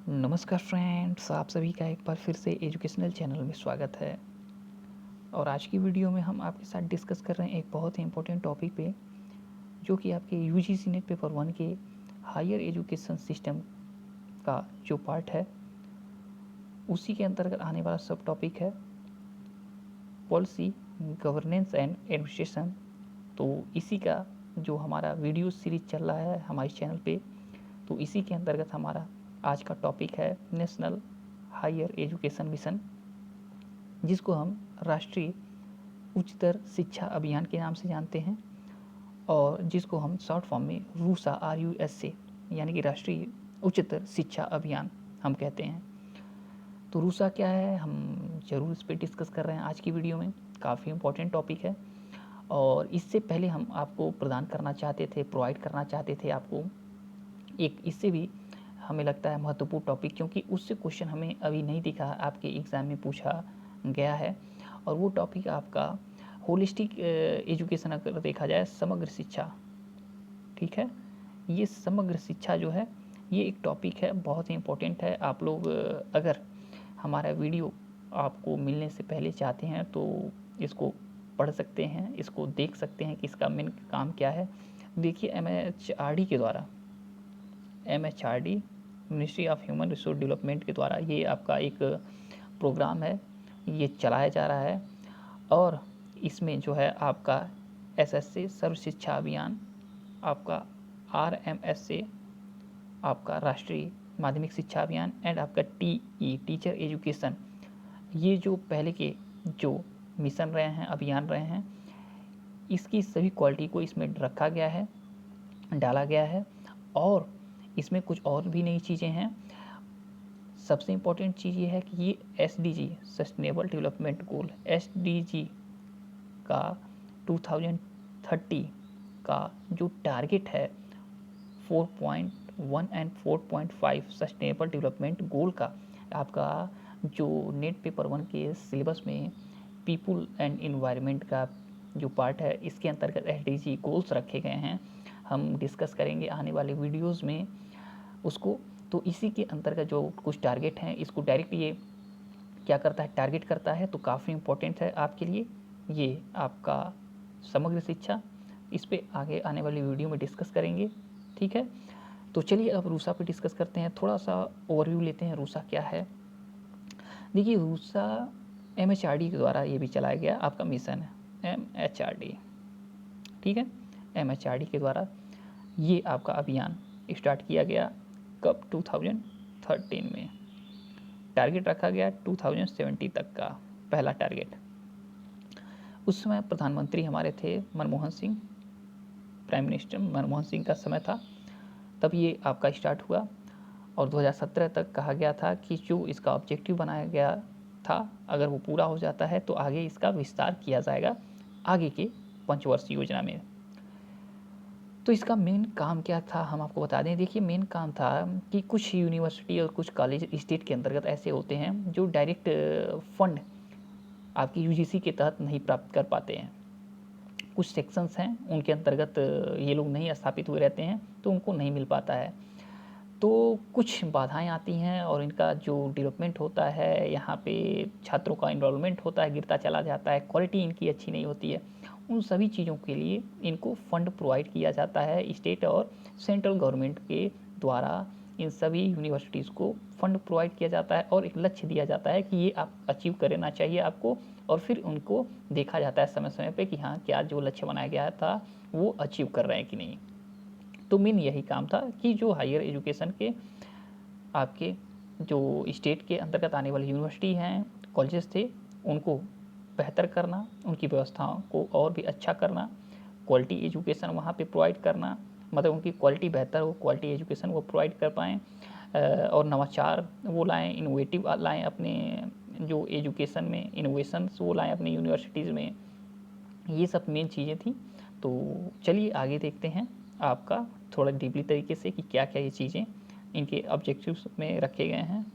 नमस्कार फ्रेंड्स, आप सभी का एक बार फिर से एजुकेशनल चैनल में स्वागत है। और आज की वीडियो में हम आपके साथ डिस्कस कर रहे हैं एक बहुत ही इम्पोर्टेंट टॉपिक पे, जो कि आपके यूजीसी नेट पेपर 1 के हायर एजुकेशन सिस्टम का जो पार्ट है उसी के अंतर्गत आने वाला सब टॉपिक है पॉलिसी, गवर्नेंस एंड एडमिनिस्ट्रेशन। तो इसी का जो हमारा वीडियो सीरीज चल रहा है हमारे चैनल पे, तो इसी के अंतर्गत हमारा आज का टॉपिक है नेशनल हायर एजुकेशन मिशन, जिसको हम राष्ट्रीय उच्चतर शिक्षा अभियान के नाम से जानते हैं और जिसको हम शॉर्ट फॉर्म में रूसा RUSA यानी कि राष्ट्रीय उच्चतर शिक्षा अभियान हम कहते हैं। तो रूसा क्या है, हम ज़रूर इस पर डिस्कस कर रहे हैं आज की वीडियो में। काफ़ी इम्पोर्टेंट टॉपिक है और इससे पहले हम आपको प्रदान करना चाहते थे, प्रोवाइड करना चाहते थे आपको एक इससे भी हमें लगता है महत्वपूर्ण टॉपिक, क्योंकि उससे क्वेश्चन हमें अभी नहीं दिखा आपके एग्ज़ाम में पूछा गया है। और वो टॉपिक आपका होलिस्टिक एजुकेशन अगर देखा जाए, समग्र शिक्षा। ठीक है, ये समग्र शिक्षा जो है ये एक टॉपिक है, बहुत ही इम्पोर्टेंट है। आप लोग अगर हमारा वीडियो आपको मिलने से पहले चाहते हैं तो इसको पढ़ सकते हैं, इसको देख सकते हैं कि इसका मेन काम क्या है। देखिए, MHRD के द्वारा, MHRD ministry of human resource development के द्वारा ये आपका एक प्रोग्राम है, ये चलाया जा रहा है। और इसमें जो है आपका SSA सर्व शिक्षा अभियान, आपका RMSA आपका राष्ट्रीय माध्यमिक शिक्षा अभियान एंड आपका TE टीचर एजुकेशन, ये जो पहले के जो मिशन रहे हैं, अभियान रहे हैं, इसकी सभी क्वालिटी को इसमें रखा गया है, डाला गया है। और इसमें कुछ और भी नई चीज़ें हैं। सबसे इम्पोर्टेंट चीज़ ये है कि ये SDG sustainable development goal SDG का 2030 का जो टारगेट है 4.1 एंड 4.5 सस्टेनेबल डेवलपमेंट गोल का, आपका जो नेट पेपर 1 के सिलेबस में पीपुल एंड इन्वायरमेंट का जो पार्ट है, इसके अंतर्गत SDG गोल्स रखे गए हैं। हम डिस्कस करेंगे आने वाले वीडियोज़ में उसको। तो इसी के अंतर्गत जो कुछ टारगेट हैं, इसको डायरेक्ट ये क्या करता है, टारगेट करता है। तो काफ़ी इम्पोर्टेंट है आपके लिए ये आपका समग्र शिक्षा। इस पर आगे आने वाली वीडियो में डिस्कस करेंगे। ठीक है, तो चलिए अब रूसा पे डिस्कस करते हैं। थोड़ा सा ओवरव्यू लेते हैं, रूसा क्या है। देखिए, रूसा MHRD के द्वारा ये भी चलाया गया आपका मिशन है, MHRD। ठीक है, MHRD के द्वारा ये आपका अभियान स्टार्ट किया गया कब, 2013 में। टारगेट रखा गया 2070 तक का पहला टारगेट। उस समय प्रधानमंत्री हमारे थे मनमोहन सिंह, प्राइम मिनिस्टर मनमोहन सिंह का समय था, तब ये आपका स्टार्ट हुआ। और 2017 तक कहा गया था कि जो इसका ऑब्जेक्टिव बनाया गया था, अगर वो पूरा हो जाता है तो आगे इसका विस्तार किया जाएगा आगे के पंचवर्षीय योजना में। तो इसका मेन काम क्या था, हम आपको बता दें। देखिए, मेन काम था कि कुछ यूनिवर्सिटी और कुछ कॉलेज स्टेट के अंतर्गत ऐसे होते हैं जो डायरेक्ट फंड आपकी UGC के तहत नहीं प्राप्त कर पाते हैं। कुछ सेक्शंस हैं उनके अंतर्गत ये लोग नहीं स्थापित हुए रहते हैं, तो उनको नहीं मिल पाता है। तो कुछ बाधाएं आती हैं और इनका जो डेवलपमेंट होता है, यहाँ पे छात्रों का इन्वॉल्वमेंट होता है, गिरता चला जाता है, क्वालिटी इनकी अच्छी नहीं होती है। उन सभी चीज़ों के लिए इनको फंड प्रोवाइड किया जाता है स्टेट और सेंट्रल गवर्नमेंट के द्वारा। इन सभी यूनिवर्सिटीज़ को फंड प्रोवाइड किया जाता है और एक लक्ष्य दिया जाता है कि ये आप अचीव करना चाहिए आपको। और फिर उनको देखा जाता है समय समय पे कि हाँ, क्या जो लक्ष्य बनाया गया था वो अचीव कर रहे हैं कि नहीं। तो मेन यही काम था कि जो हायर एजुकेशन के आपके जो स्टेट के अंतर्गत आने वाली यूनिवर्सिटी हैं, कॉलेजेस थे, उनको बेहतर करना, उनकी व्यवस्थाओं को और भी अच्छा करना, क्वालिटी एजुकेशन वहाँ पे प्रोवाइड करना, मतलब उनकी क्वालिटी बेहतर हो, क्वालिटी एजुकेशन वो प्रोवाइड कर पाएँ और नवाचार वो लाएँ, इनोवेटिव लाएँ अपने जो एजुकेशन में, इनोवेशंस वो लाएँ अपनी यूनिवर्सिटीज़ में। ये सब मेन चीज़ें थी। तो चलिए आगे देखते हैं आपका थोड़ा डीपली तरीके से कि क्या क्या ये चीज़ें इनके ऑब्जेक्टिव्स में रखे गए हैं।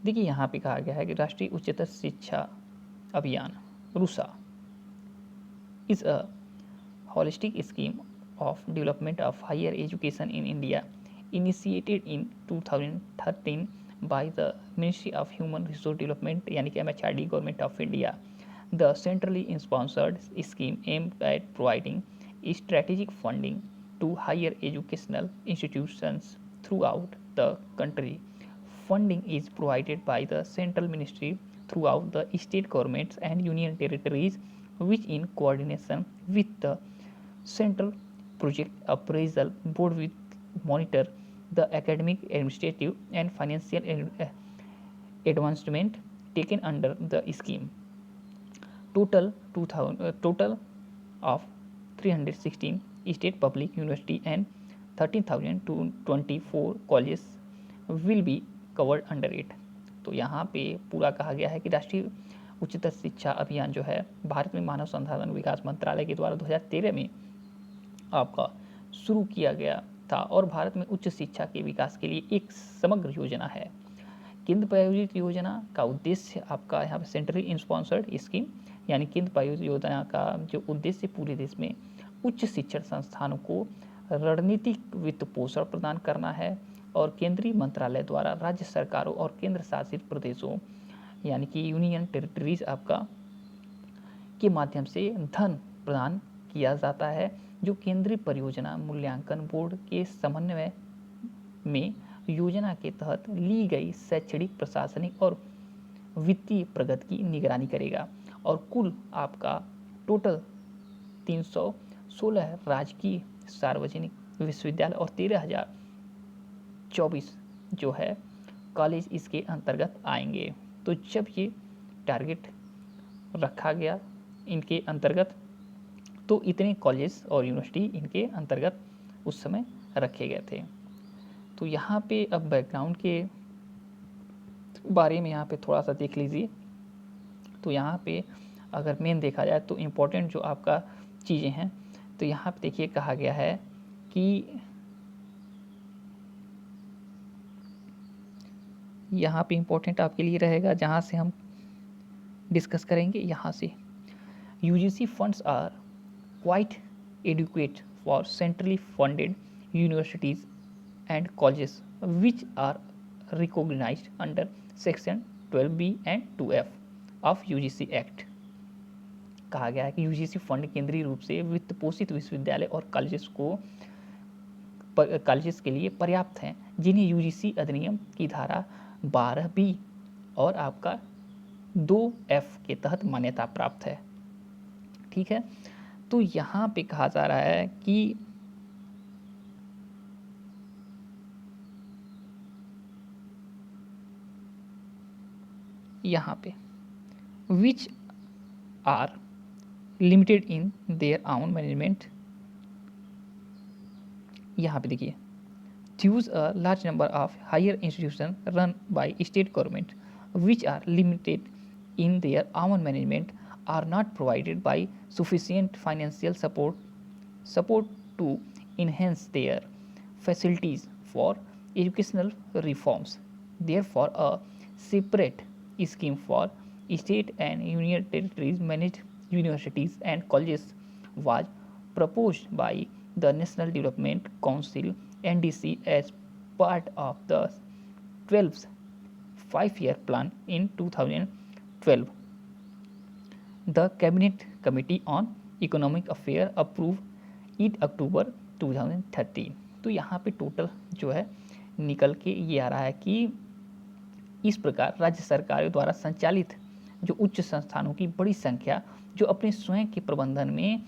देखिए, यहाँ पे कहा गया है कि राष्ट्रीय उच्चतर शिक्षा अभियान RUSA is a holistic scheme of development of higher education in India. Initiated in 2013 by the ministry of human resource development यानी कि MHRD government of India. The centrally sponsored scheme aimed at providing strategic funding to higher educational institutions throughout the country. Funding is provided by the central ministry throughout the state governments and union territories, which in coordination with the central project appraisal board will monitor the academic, administrative and financial advancement taken under the scheme. Total of 316 state public university and 13,024 colleges will be covered under it. तो यहाँ पे पूरा कहा गया है कि राष्ट्रीय उच्चतर शिक्षा अभियान जो है भारत में मानव संसाधन विकास मंत्रालय के द्वारा 2013 में आपका शुरू किया गया था और भारत में उच्च शिक्षा के विकास के लिए एक समग्र योजना है. केंद्र प्रायोजित योजना का उद्देश्य आपका यहाँ पे सेंट्रली स्पॉन्सर्ड स्कीम यानी केंद्र प्रायोजित योजना का जो उद्देश्य पूरे देश में उच्च शिक्षण संस्थानों को रणनीतिक वित्त पोषण प्रदान करना है और केंद्रीय मंत्रालय द्वारा राज्य सरकारों और केंद्र शासित प्रदेशों यानी कि यूनियन टेरिटरीज आपका के माध्यम से धन प्रदान किया जाता है जो केंद्रीय परियोजना मूल्यांकन बोर्ड के समन्वय में योजना के तहत ली गई शैक्षणिक, प्रशासनिक और वित्तीय प्रगति की निगरानी करेगा. और कुल आपका टोटल 316 राजकीय सार्वजनिक विश्वविद्यालय और 13,024 जो है कॉलेज इसके अंतर्गत आएंगे. तो जब ये टारगेट रखा गया इनके अंतर्गत तो इतने कॉलेज और यूनिवर्सिटी इनके अंतर्गत उस समय रखे गए थे. तो यहाँ पे अब बैकग्राउंड के बारे में यहाँ पे थोड़ा सा देख लीजिए. तो यहाँ पे अगर मेन देखा जाए तो इम्पोर्टेंट जो आपका चीज़ें हैं तो यहाँ पे देखिए कहा गया है कि यहाँ पे इम्पोर्टेंट आपके लिए रहेगा जहाँ से हम डिस्कस करेंगे. यहाँ से UGC funds are quite adequate for centrally funded universities and colleges which are recognized under section 12B and 2F of UGC Act. कहा गया है कि UGC फंड केंद्रीय रूप से वित्त पोषित विश्वविद्यालय और कॉलेजेस के लिए पर्याप्त हैं जिन्हें UGC अधिनियम की धारा 12B और आपका 2F के तहत मान्यता प्राप्त है. ठीक है. तो यहाँ पे कहा जा रहा है कि यहाँ पे which are limited in their own management. यहाँ पे देखिए choose a large number of higher institutions run by state government which are limited in their own management are not provided by sufficient financial support to enhance their facilities for educational reforms. Therefore, a separate scheme for state and union territories managed universities and colleges was proposed by the National Development Council NDC as part of the 12th 5-year plan in 2012. The Cabinet Committee on Economic Affairs approved it October 2013. तो यहाँ पे total जो है निकल के ये आ रहा है कि इस प्रकार राज्य सरकारों द्वारा संचालित जो उच्च संस्थानों की बड़ी संख्या जो अपने स्वयं के प्रबंधन में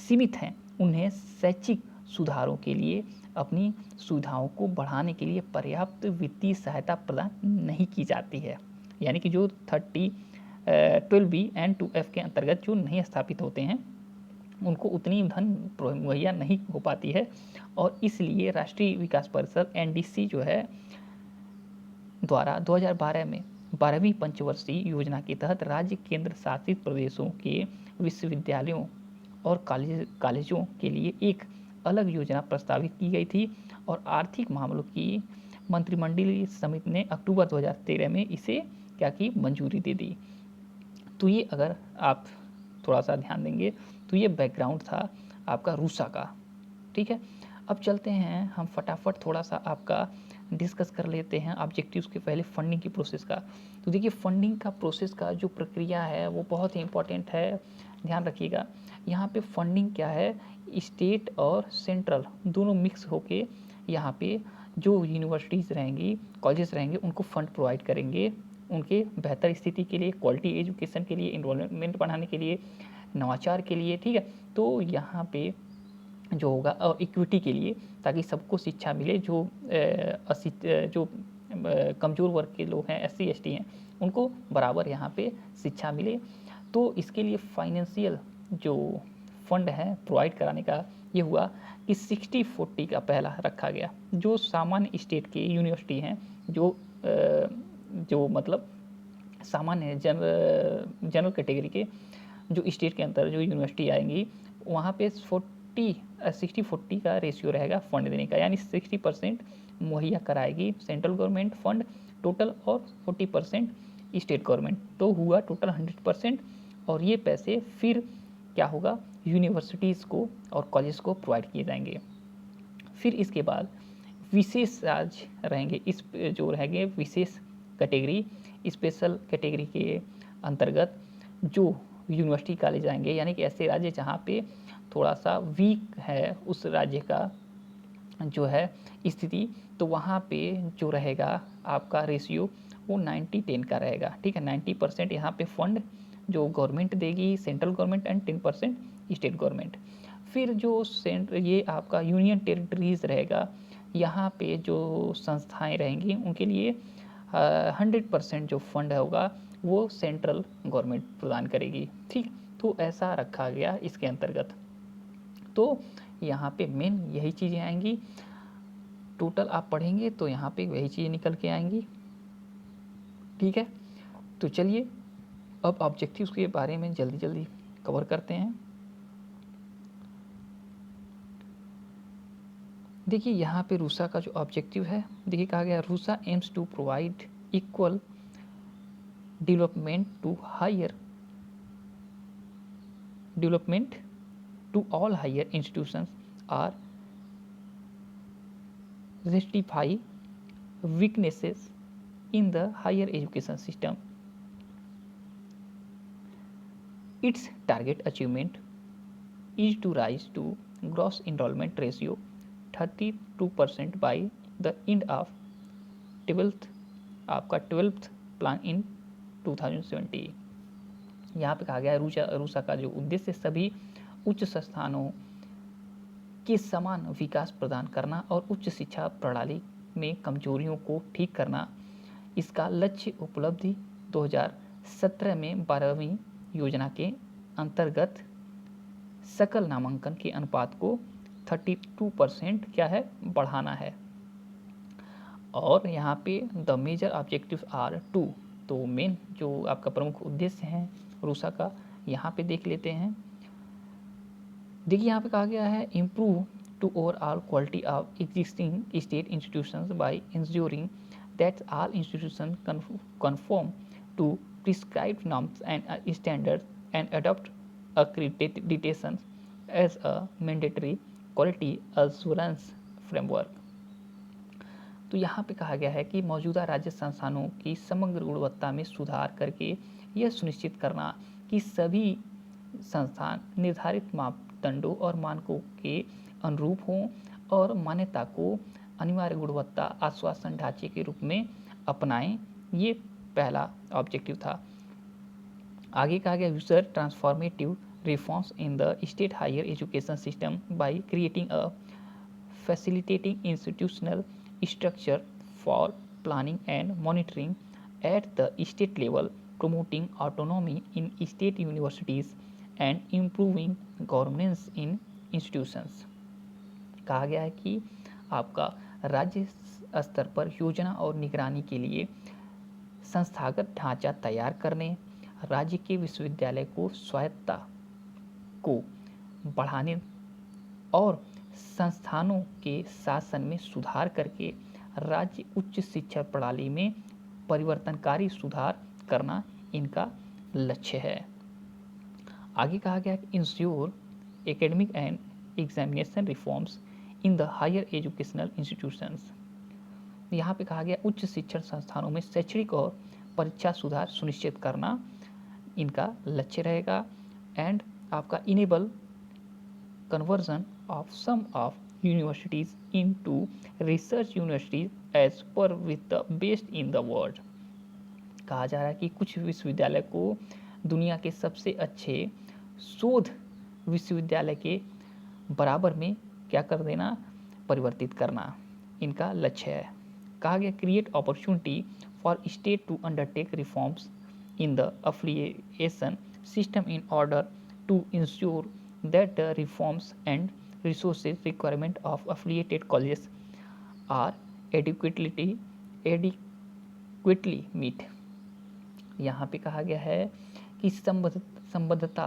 सीमित हैं उन्हें शैक्षिक सुधारों के लिए अपनी सुविधाओं को बढ़ाने के लिए पर्याप्त वित्तीय सहायता प्रदान नहीं की जाती है. यानी कि जो 12B एंड 2F के अंतर्गत जो नहीं स्थापित होते हैं उनको उतनी धन मुहैया नहीं हो पाती है और इसलिए राष्ट्रीय विकास परिषद NDC जो है द्वारा 2012 में 12वीं पंचवर्षीय योजना के तहत राज्य केंद्र शासित प्रदेशों के विश्वविद्यालयों और कॉलेजों के लिए एक अलग योजना प्रस्तावित की गई थी और आर्थिक मामलों की मंत्रिमंडलीय समिति ने अक्टूबर 2013 में इसे क्या की मंजूरी दे दी. तो ये अगर आप थोड़ा सा ध्यान देंगे तो ये बैकग्राउंड था आपका रूसा का. ठीक है. अब चलते हैं हम फटाफट थोड़ा सा आपका डिस्कस कर लेते हैं ऑब्जेक्टिव्स के पहले फंडिंग की प्रोसेस का। तो देखिए फंडिंग का प्रोसेस का जो प्रक्रिया है वो बहुत ही इंपॉर्टेंट है, ध्यान रखिएगा। यहाँ पे फंडिंग क्या है, स्टेट और सेंट्रल दोनों मिक्स होके यहाँ पे जो यूनिवर्सिटीज़ रहेंगी, कॉलेजेस रहेंगे, उनको फंड प्रोवाइड करेंगे उनके बेहतर स्थिति के लिए, क्वालिटी एजुकेशन के लिए, इन्वॉल्वमेंट बढ़ाने के लिए, नवाचार के लिए, ठीक है। तो यहाँ पे जो होगा और इक्विटी के लिए, ताकि सबको शिक्षा मिले, जो कमज़ोर वर्ग के लोग हैं, SC ST हैं, उनको बराबर यहाँ पे शिक्षा मिले। तो इसके लिए फाइनेंशियल जो फंड है प्रोवाइड कराने का ये हुआ कि 60-40 का पहला रखा गया। जो सामान्य स्टेट के यूनिवर्सिटी हैं, जो मतलब सामान्य जनरल कैटेगरी के जो स्टेट के अंदर जो यूनिवर्सिटी आएंगी, वहाँ पे 60-40 का रेशियो रहेगा फंड देने का, यानी 60% मुहैया कराएगी सेंट्रल गवर्नमेंट फंड टोटल और 40% स्टेट गवर्नमेंट, तो हुआ टोटल 100%। और ये पैसे फिर क्या होगा, यूनिवर्सिटीज़ को और कॉलेज को प्रोवाइड किए जाएंगे। फिर इसके बाद विशेष राज्य रहेंगे, इस जो रहेंगे विशेष कैटेगरी, स्पेशल कैटेगरी के अंतर्गत जो यूनिवर्सिटी कॉलेज आएंगे, यानी कि ऐसे राज्य जहाँ पे थोड़ा सा वीक है उस राज्य का जो है स्थिति, तो वहाँ पे जो रहेगा आपका रेशियो वो 90-10 का रहेगा, ठीक है। 90% यहाँ पे फंड जो गवर्नमेंट देगी, central government, and 10% state government. फिर जो ये आपका यूनियन टेरिटरीज रहेगा, यहाँ पे जो संस्थाएं रहेंगी उनके लिए 100% जो फंड होगा वो सेंट्रल गवर्नमेंट प्रदान करेगी, ठीक। तो ऐसा रखा गया इसके अंतर्गत। तो यहाँ पे मेन यही चीज़ें आएंगी, टोटल आप पढ़ेंगे तो यहाँ पे वही चीज़ें निकल के आएंगी, ठीक है। तो चलिए अब ऑब्जेक्टिव्स के बारे में जल्दी जल्दी कवर करते हैं। देखिए यहाँ पे रूसा का जो ऑब्जेक्टिव है, देखिए कहा गया RUSA aims to provide equal development to all higher institutions or rectify weaknesses in the higher education system. Its target achievement is to rise to gross enrollment ratio 32% by the end of 12th plan in 2070। यहाँ पे कहा गया है रूसा का जो उद्देश्य सभी उच्च संस्थानों के समान विकास प्रदान करना और उच्च शिक्षा प्रणाली में कमजोरियों को ठीक करना। इसका लक्ष्य उपलब्धि 2017 में 12वीं योजना के अंतर्गत सकल नामांकन के अनुपात को 32% क्या है, बढ़ाना है। और यहाँ पे द मेजर ऑब्जेक्टिव्स आर 2, तो मेन जो आपका प्रमुख उद्देश्य है रूसा का, यहाँ पे देख लेते हैं। देखिए यहाँ पे कहा गया है improve to overall quality of existing state institutions by ensuring that all institution conform to prescribed norms and standards and adopt accreditation as a mandatory quality assurance framework। तो यहाँ पे कहा गया है कि मौजूदा राज्य संस्थानों की समग्र गुणवत्ता में सुधार करके यह सुनिश्चित करना कि सभी संस्थान निर्धारित मापदंडों और मानकों के अनुरूप हों और मान्यता को अनिवार्य गुणवत्ता आश्वासन ढांचे के रूप में अपनाएं। ये पहला ऑब्जेक्टिव था। आगे कहा गया usher transformative reforms in the state higher education system by creating a facilitating institutional structure for planning and monitoring at the state level, promoting autonomy in state universities and improving governance in institutions। कहा गया है कि आपका राज्य स्तर पर योजना और निगरानी के लिए संस्थागत ढांचा तैयार करने, राज्य के विश्वविद्यालय को स्वायत्तता को बढ़ाने और संस्थानों के शासन में सुधार करके राज्य उच्च शिक्षा प्रणाली में परिवर्तनकारी सुधार करना इनका लक्ष्य है। आगे कहा गया ensure academic and examination reforms in the higher educational institutions. यहाँ पे कहा गया उच्च शिक्षण संस्थानों में शैक्षणिक और परीक्षा सुधार सुनिश्चित करना इनका लक्ष्य रहेगा। एंड आपका enable conversion of some of universities into research universities as per with the best in the world। कहा जा रहा है कि कुछ विश्वविद्यालय को दुनिया के सबसे अच्छे शोध विश्वविद्यालय के बराबर में क्या कर देना, परिवर्तित करना इनका लक्ष्य है। कहा गया create opportunity for state to undertake reforms in the affiliation system in order to ensure that the reforms and resources requirement of affiliated colleges are adequately meet। यहाँ पे कहा गया है कि संबद्धता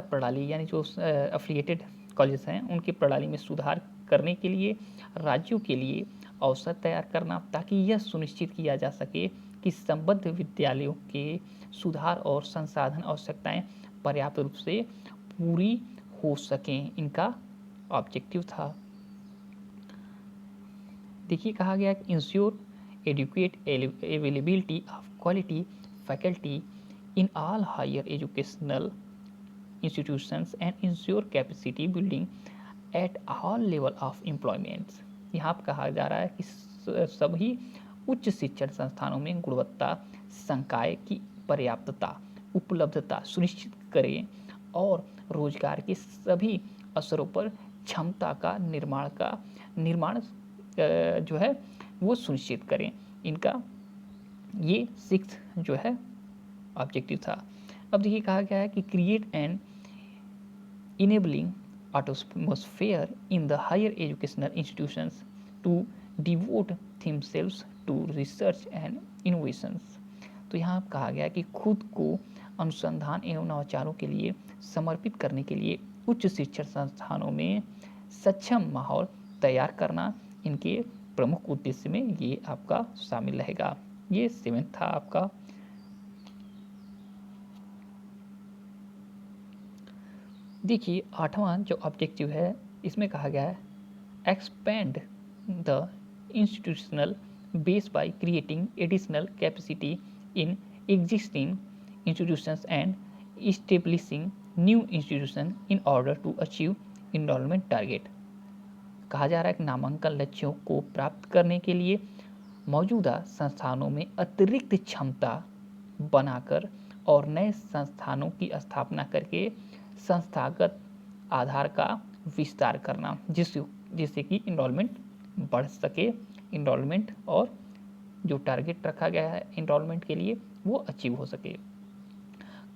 प्रणाली यानी जो अफिलिएटेड कॉलेज हैं उनकी प्रणाली में सुधार करने के लिए राज्यों के लिए अवसर तैयार करना, ताकि यह सुनिश्चित किया जा सके कि संबद्ध विद्यालयों के सुधार और संसाधन आवश्यकताएं पर्याप्त रूप से पूरी हो सकें, इनका ऑब्जेक्टिव था। देखिए कहा गया ensure adequate availability of quality faculty in all higher educational institutions and ensure capacity building at all level of employments. यहाँ पर कहा जा रहा है कि सभी उच्च शिक्षण संस्थानों में गुणवत्ता संकाय की पर्याप्तता उपलब्धता सुनिश्चित करें और रोजगार के सभी अवसरों पर क्षमता का निर्माण जो है वो सुनिश्चित करें। इनका ये 6 जो है ऑब्जेक्टिव था। अब देखिए कहा गया है कि create and enabling atmosphere in the higher educational institutions to devote themselves to research and innovations। तो यहाँ कहा गया कि खुद को अनुसंधान एवं नवाचारों के लिए समर्पित करने के लिए उच्च शिक्षण संस्थानों में सक्षम माहौल तैयार करना इनके प्रमुख उद्देश्य में ये आपका शामिल रहेगा। ये 7 था आपका। देखिए 8वां जो ऑब्जेक्टिव है इसमें कहा गया है expand the institutional base by creating additional capacity in existing institutions and establishing new institution in order to achieve enrolment target. कहा जा रहा है कि नामांकन लक्ष्यों को प्राप्त करने के लिए मौजूदा संस्थानों में अतिरिक्त क्षमता बनाकर और नए संस्थानों की स्थापना करके संस्थागत आधार का विस्तार करना, जिससे कि इनरोलमेंट बढ़ सके, इनरोलमेंट और जो टारगेट रखा गया है इनरोलमेंट के लिए वो अचीव हो सके।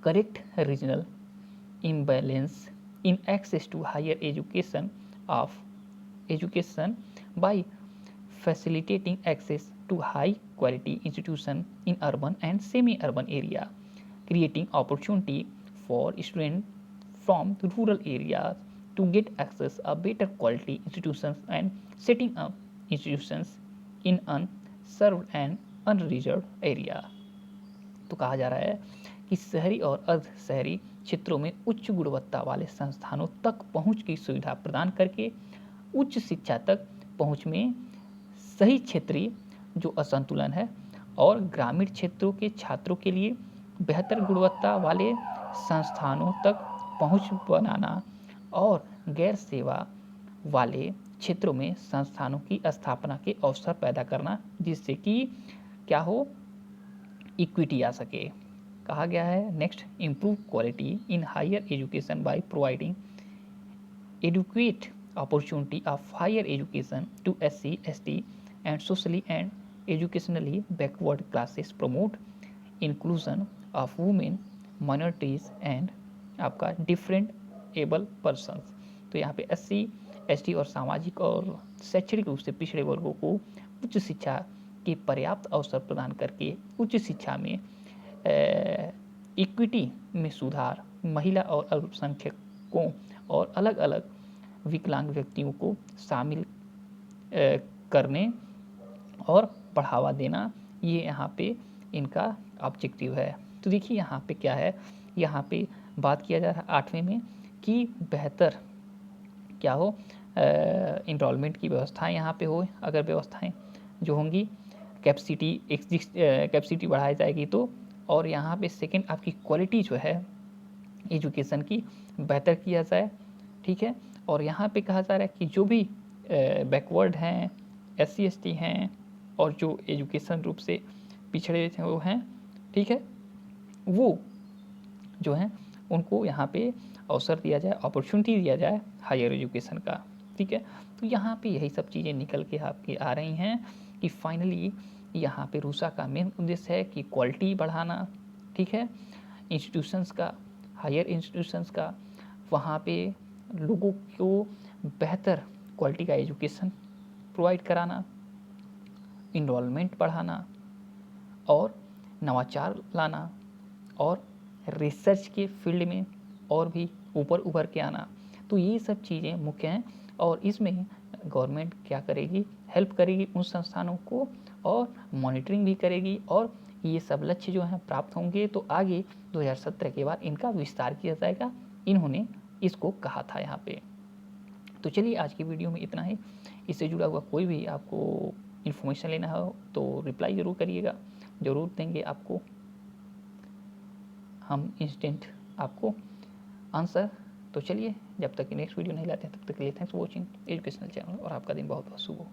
Correct regional imbalance in access to higher education by facilitating access to high quality institution in urban and semi urban area, creating opportunity for students from rural areas to get access a better quality institutions and setting up institutions in unserved and unreserved area। तो कहा जा रहा है कि शहरी और अर्ध शहरी क्षेत्रों में उच्च गुणवत्ता वाले संस्थानों तक पहुंच की सुविधा प्रदान करके उच्च शिक्षा तक पहुंच में सही क्षेत्रीय जो असंतुलन है और ग्रामीण क्षेत्रों के छात्रों के लिए बेहतर गुणवत्ता वाले संस्थानों तक पहुंच बनाना और गैर सेवा वाले क्षेत्रों में संस्थानों की स्थापना के अवसर पैदा करना, जिससे कि क्या हो, इक्विटी आ सके। कहा गया है next improve quality in higher education by providing adequate opportunity of higher education to SC, ST and socially and educationally backward classes, promote inclusion of women, minorities and आपका different able persons। तो यहाँ पे SC, ST और सामाजिक और शैक्षणिक रूप से पिछड़े वर्गों को उच्च शिक्षा के पर्याप्त अवसर प्रदान करके उच्च शिक्षा में इक्विटी में सुधार, महिला और अल्पसंख्यकों और अलग अलग विकलांग व्यक्तियों को शामिल करने और बढ़ावा देना, ये यहाँ पे इनका ऑब्जेक्टिव है। तो देखिए यहाँ पे क्या है, यहाँ पे बात किया जा रहा है 8वें में कि बेहतर क्या हो, इनरोलमेंट की व्यवस्थाएं यहाँ पे हो, अगर व्यवस्थाएं जो होंगी, कैपेसिटी बढ़ाई जाएगी तो, और यहाँ पे सेकंड आपकी क्वालिटी जो है एजुकेशन की बेहतर किया जाए, ठीक है। और यहाँ पे कहा जा रहा है कि जो भी बैकवर्ड हैं, SC ST हैं, और जो एजुकेशन रूप से पिछड़े थे वो हैं, ठीक है, वो जो हैं उनको यहाँ पे अवसर दिया जाए, अपॉर्चुनिटी दिया जाए हायर एजुकेशन का, ठीक है। तो यहाँ पे यही सब चीज़ें निकल के आपकी आ रही हैं कि फाइनली यहाँ पे रूसा का मेन उद्देश्य है कि क्वालिटी बढ़ाना, ठीक है, इंस्टीट्यूशंस का, हायर इंस्टीट्यूशंस का, वहाँ पे लोगों को बेहतर क्वालिटी का एजुकेशन प्रोवाइड कराना, इनरोलमेंट बढ़ाना, और नवाचार लाना, और रिसर्च के फील्ड में और भी ऊपर उभर के आना। तो ये सब चीज़ें मुख्य हैं, और इसमें गवर्नमेंट क्या करेगी, हेल्प करेगी उन संस्थानों को, और मॉनिटरिंग भी करेगी, और ये सब लक्ष्य जो हैं प्राप्त होंगे तो आगे 2017 के बाद इनका विस्तार किया जाएगा, इन्होंने इसको कहा था यहाँ पे। तो चलिए आज की वीडियो में इतना ही। इससे जुड़ा हुआ कोई भी आपको इन्फॉर्मेशन लेना हो तो रिप्लाई ज़रूर करिएगा, ज़रूर देंगे आपको हम इंस्टेंट आपको आंसर। तो चलिए, जब तक कि नेक्स्ट वीडियो नहीं लाते हैं तब तक के लिए thanks for watching educational channel, और आपका दिन बहुत बहुत शुभ हो।